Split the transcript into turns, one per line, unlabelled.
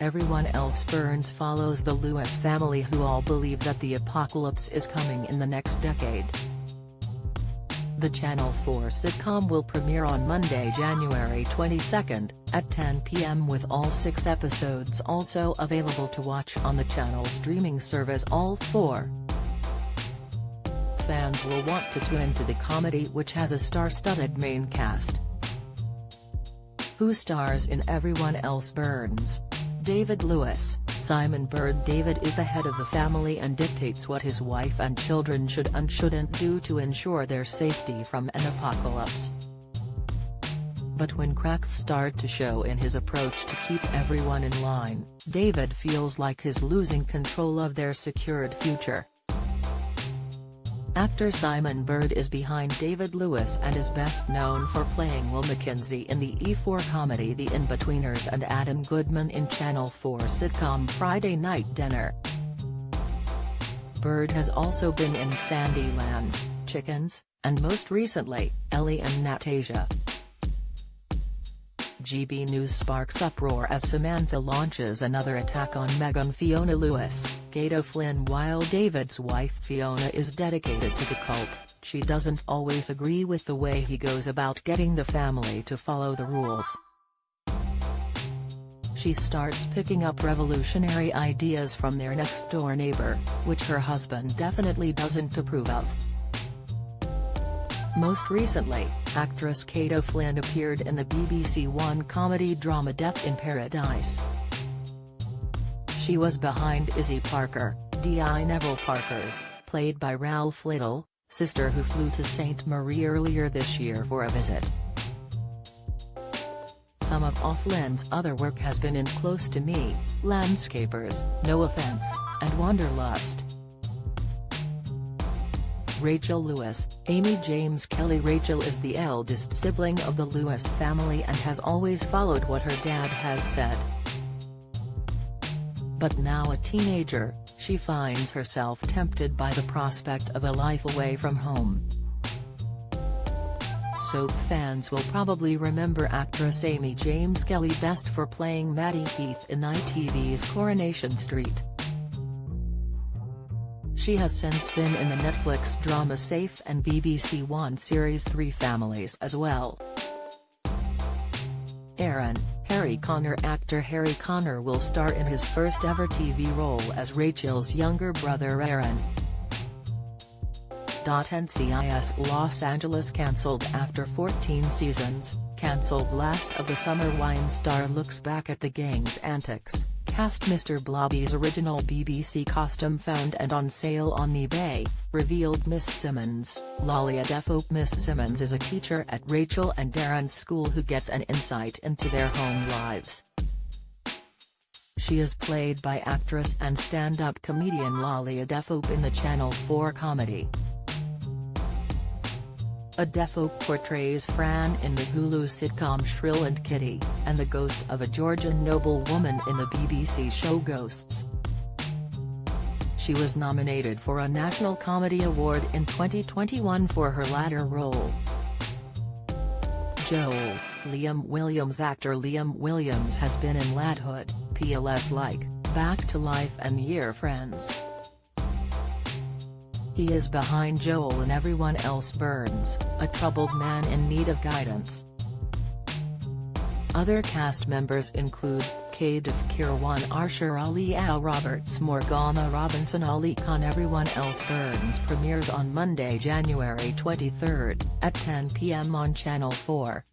Everyone Else Burns follows the Lewis family, who all believe that the apocalypse is coming in the next decade. The Channel 4 sitcom will premiere on Monday, January 22, at 10 p.m. with all 6 episodes also available to watch on the channel's streaming service All 4. Fans will want to tune into the comedy, which has a star-studded main cast. Who stars in Everyone Else Burns? David Lewis. Simon Bird. David is the head of the family and dictates what his wife and children should and shouldn't do to ensure their safety from an apocalypse. But when cracks start to show in his approach to keep everyone in line, David feels like he's losing control of their secured future. Actor Simon Bird is behind David Lewis and is best known for playing Will Mackenzie in the E4 comedy The Inbetweeners and Adam Goodman in Channel 4 sitcom Friday Night Dinner. Bird has also been in Sandylands, Chickens, and most recently, Ellie and Natasha. GB News sparks uproar as Samantha launches another attack on Meghan. Fiona Lewis, Gato Flynn. While David's wife Fiona is dedicated to the cult, she doesn't always agree with the way he goes about getting the family to follow the rules. She starts picking up revolutionary ideas from their next-door neighbor, which her husband definitely doesn't approve of. Most recently, actress Gato Flynn appeared in the BBC One comedy drama Death in Paradise. She was behind Izzy Parker, Di Neville Parker's, played by Ralph Little, sister who flew to St. Marie earlier this year for a visit. Some of Flynn's other work has been in Close to Me, Landscapers, No Offense, and Wanderlust. Rachel Lewis, Amy James Kelly. Rachel is the eldest sibling of the Lewis family and has always followed what her dad has said. But now a teenager, she finds herself tempted by the prospect of a life away from home. Soap fans will probably remember actress Amy James Kelly best for playing Maddie Heath in ITV's Coronation Street. She has since been in the Netflix drama Safe and BBC One series Three Families as well. Aaron, Harry Connor. Actor Harry Connor will star in his first ever TV role as Rachel's younger brother Aaron. NCIS Los Angeles cancelled after 14 seasons. Cancelled. Last of the Summer. Wine star looks back at the gang's antics. Cast Mr. Blobby's original BBC costume found and on sale on eBay, revealed Miss Simmons. Lolly Adefope. Miss Simmons is a teacher at Rachel and Darren's school who gets an insight into their home lives. She is played by actress and stand-up comedian Lolly Adefope in the Channel 4 comedy. Adefope portrays Fran in the Hulu sitcom Shrill and Kitty, and the ghost of a Georgian noblewoman in the BBC show Ghosts. She was nominated for a National Comedy Award in 2021 for her latter role. Joel, Liam Williams. Actor Liam Williams has been in Ladhood, PLS Like, Back to Life and Year Friends. He is behind Joel and Everyone Else Burns, a troubled man in need of guidance. Other cast members include, Kadif Kirwan, Arshur Ali, Al Roberts, Morgana Robinson, Ali Khan. Everyone Else Burns premieres on Monday, January 23, at 10 p.m. on Channel 4.